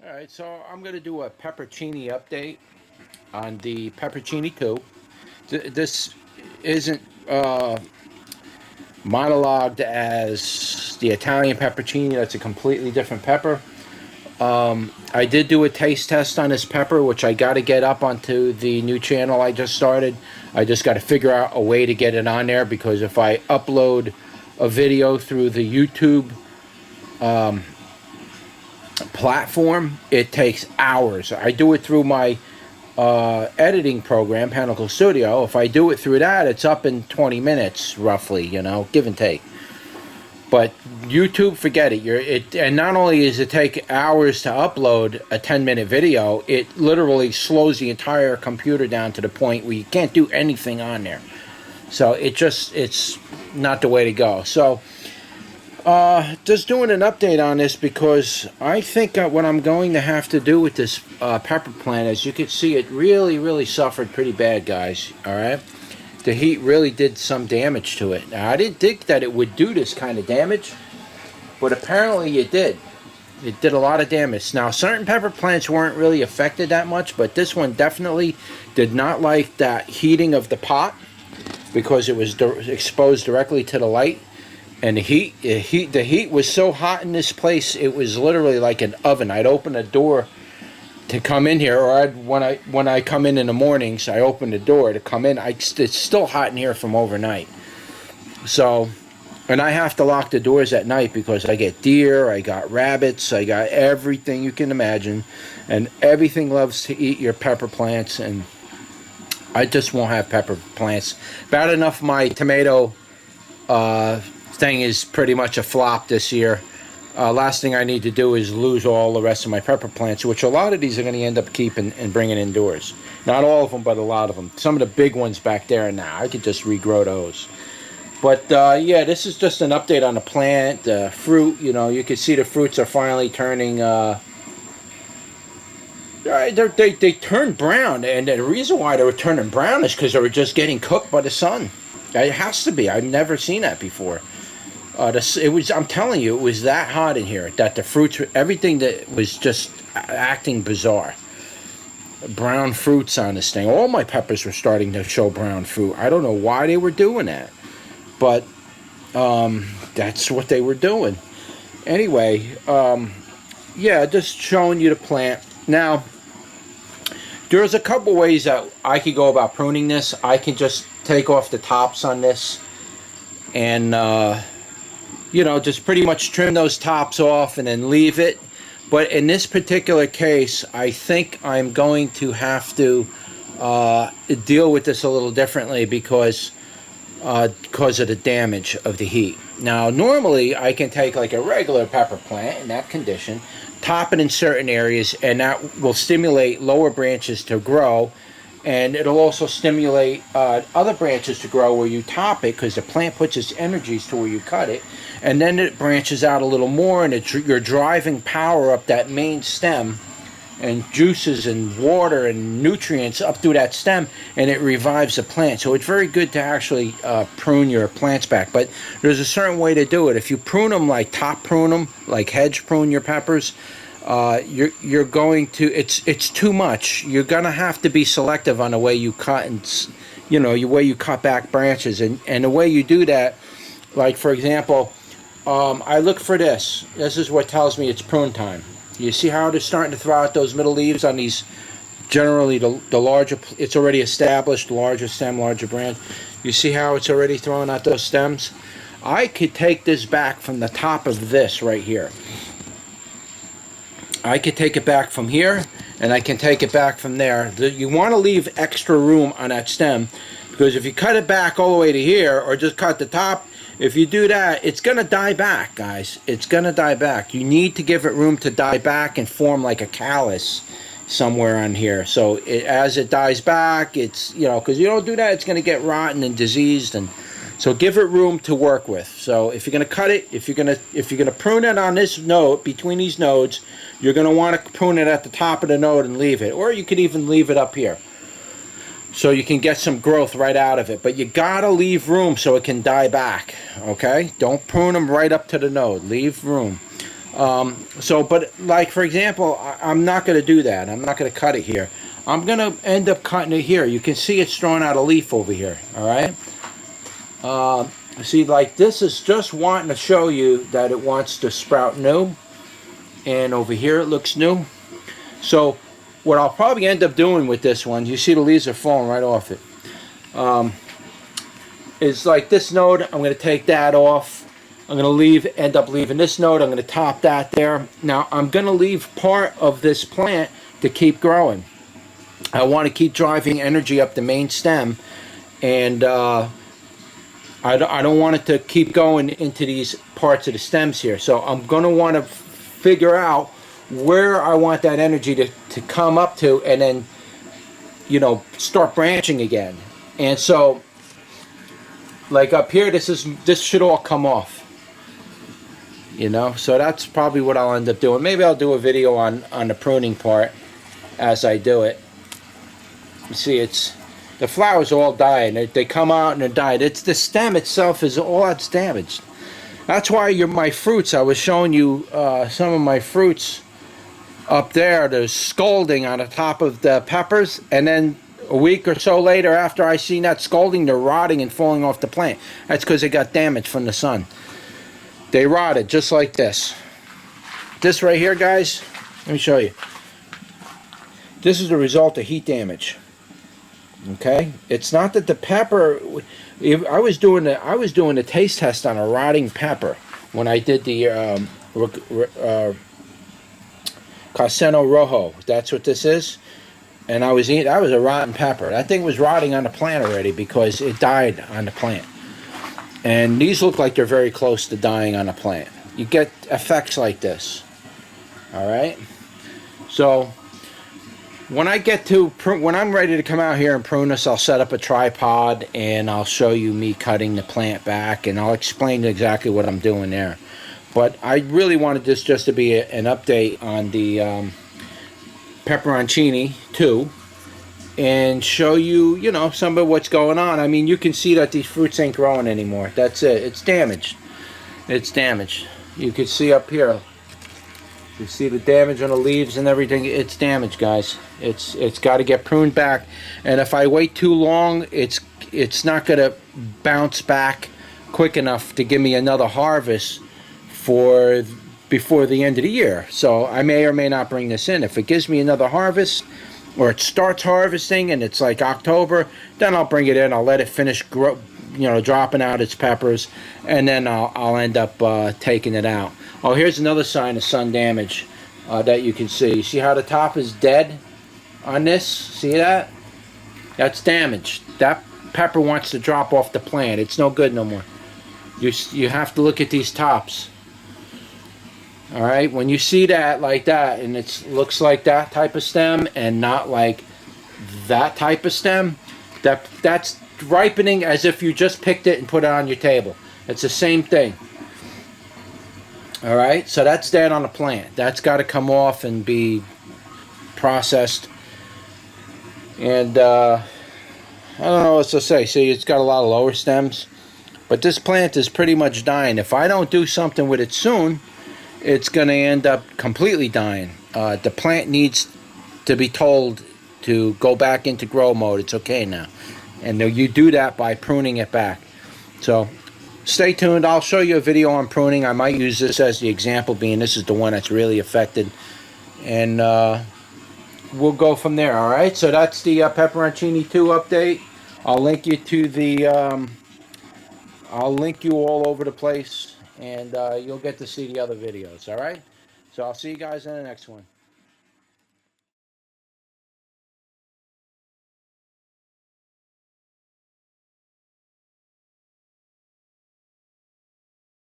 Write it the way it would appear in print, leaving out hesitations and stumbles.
Alright, so I'm going to do a Pepperoncini update on the Pepperoncini 2. This isn't monologued as the Italian pepperoncini. That's a completely different pepper. I did do a taste test on this pepper, which I got to get up onto the new channel I just started. I just got to figure out a way to get it on there, because if I upload a video through the YouTube platform, it takes hours. I do it through my editing program, Pinnacle Studio. If I do it through that, it's up in 20 minutes roughly, you know, give and take. But YouTube, forget it. And not only does it take hours to upload a 10-minute video, it literally slows the entire computer down to the point where you can't do anything on there. So it's not the way to go. So just doing an update on this, because I think what I'm going to have to do with this pepper plant, as you can see, it really suffered pretty bad, guys. All right, the heat really did some damage to it. Now, I didn't think that it would do this kind of damage, but apparently it did. It did a lot of damage. Now, certain pepper plants weren't really affected that much, but this one definitely did not like that heating of the pot, because it was exposed directly to the light. And the heat was so hot in this place, it was literally like an oven. I'd open a door to come in here, or when I come in the mornings, I open the door to come in. It's still hot in here from overnight. So, and I have to lock the doors at night because I get deer, I got rabbits, I got everything you can imagine, and everything loves to eat your pepper plants, and I just won't have pepper plants. Bad enough my tomato thing is pretty much a flop this year. Last thing I need to do is lose all the rest of my pepper plants, which a lot of these are going to end up keeping and bringing indoors. Not all of them, but a lot of them. Some of the big ones back there now, I could just regrow those. But yeah, this is just an update on the plant, the fruit. You know, you can see the fruits are finally turning. They turned brown, and the reason why they were turning brown is because they were just getting cooked by the sun. It has to be. I've never seen that before. I'm telling you, it was that hot in here that the fruits, everything that was just acting bizarre. Brown fruits on this thing. All my peppers were starting to show brown fruit. I don't know why they were doing that, but that's what they were doing. Anyway, yeah, just showing you the plant. Now, there's a couple ways that I could go about pruning this. I can just take off the tops on this and you know, just pretty much trim those tops off and then leave it. But in this particular case, I think I'm going to have to deal with this a little differently because of the damage of the heat. Now, normally I can take like a regular pepper plant in that condition, top it in certain areas, and that will stimulate lower branches to grow. And it'll also stimulate other branches to grow where you top it, because the plant puts its energies to where you cut it, and then it branches out a little more, and you're driving power up that main stem, and juices and water and nutrients up through that stem, and it revives the plant. So it's very good to actually prune your plants back. But there's a certain way to do it. If you prune them, like top prune them, like hedge prune your peppers, you're going to, it's too much. You're gonna have to be selective on the way you cut, and you know, the way you cut back branches, and the way you do that. Like, for example, I look for this. This is what tells me it's prune time. You see how they're starting to throw out those middle leaves on these, generally the larger, it's already established, larger stem, larger branch. You see how it's already throwing out those stems? I could take this back from the top of this right here. I could take it back from here, and I can take it back from there. You want to leave extra room on that stem, because if you cut it back all the way to here, or just cut the top, if you do that, it's going to die back, guys. It's going to die back. You need to give it room to die back and form like a callus somewhere on here. So as it dies back, it's, you know, because you don't do that, it's going to get rotten and diseased, and so give it room to work with. So if you're going to cut it, if you're going to prune it on this node, between these nodes, you're going to want to prune it at the top of the node and leave it. Or you could even leave it up here, so you can get some growth right out of it. But you got to leave room so it can die back, okay? Don't prune them right up to the node. Leave room. So, but like for example, I'm not going to do that. I'm not going to cut it here. I'm going to end up cutting it here. You can see it's throwing out a leaf over here. All right. See, like this is just wanting to show you that it wants to sprout new, and over here it looks new. So what I'll probably end up doing with this one, you see the leaves are falling right off it, is like this node, I'm going to take that off. I'm going to end up leaving this node. I'm going to top that there. Now I'm going to leave part of this plant to keep growing. I want to keep driving energy up the main stem, and I don't want it to keep going into these parts of the stems here. So I'm going to want to figure out where I want that energy to come up to, and then, you know, start branching again. And so, like up here, this should all come off. You know, so that's probably what I'll end up doing. Maybe I'll do a video on the pruning part as I do it. You see, the flowers are all dying. They come out and they're dying. It's the stem itself is all that's damaged. That's why my fruits, I was showing you some of my fruits up there. There's scalding on the top of the peppers, and then a week or so later after I seen that scalding, they're rotting and falling off the plant. That's because they got damaged from the sun. They rotted just like this. This right here, guys, let me show you. This is the result of heat damage. Okay, it's not that the pepper. I was doing the taste test on a rotting pepper when I did the Caseno Rojo. That's what this is. And I was eating. That was a rotten pepper. That thing was rotting on the plant already because it died on the plant. And these look like they're very close to dying on a plant. You get effects like this. All right. So when I'm ready to come out here and prune this, I'll set up a tripod and I'll show you me cutting the plant back, and I'll explain exactly what I'm doing there. But I really wanted this just to be an update on the Pepperoncini too, and show you, you know, some of what's going on. I mean, you can see that these fruits ain't growing anymore. That's it. It's damaged. It's damaged. You can see up here. You see the damage on the leaves and everything. It's damaged, guys. It's got to get pruned back. And if I wait too long, it's not going to bounce back quick enough to give me another harvest before the end of the year. So I may or may not bring this in. If it gives me another harvest, or it starts harvesting and it's like October, then I'll bring it in. I'll let it finish dropping out its peppers, and then I'll end up taking it out. Oh, here's another sign of sun damage that you can see. See how the top is dead on this? See that? That's damaged. That pepper wants to drop off the plant. It's no good no more. You have to look at these tops. All right, when you see that like that, and it looks like that type of stem and not like that type of stem, that's ripening as if you just picked it and put it on your table. It's the same thing. All right, so that's dead on the plant. That's got to come off and be processed. And I don't know what to say. See, it's got a lot of lower stems, but this plant is pretty much dying. If I don't do something with it soon, it's going to end up completely dying. The plant needs to be told to go back into grow mode. It's okay now. And you do that by pruning it back. So stay tuned. I'll show you a video on pruning. I might use this as the example, being this is the one that's really affected. And we'll go from there, all right? So that's the Pepperoncini 2 update. I'll link you to the... I'll link you all over the place, and you'll get to see the other videos, all right? So I'll see you guys in the next one.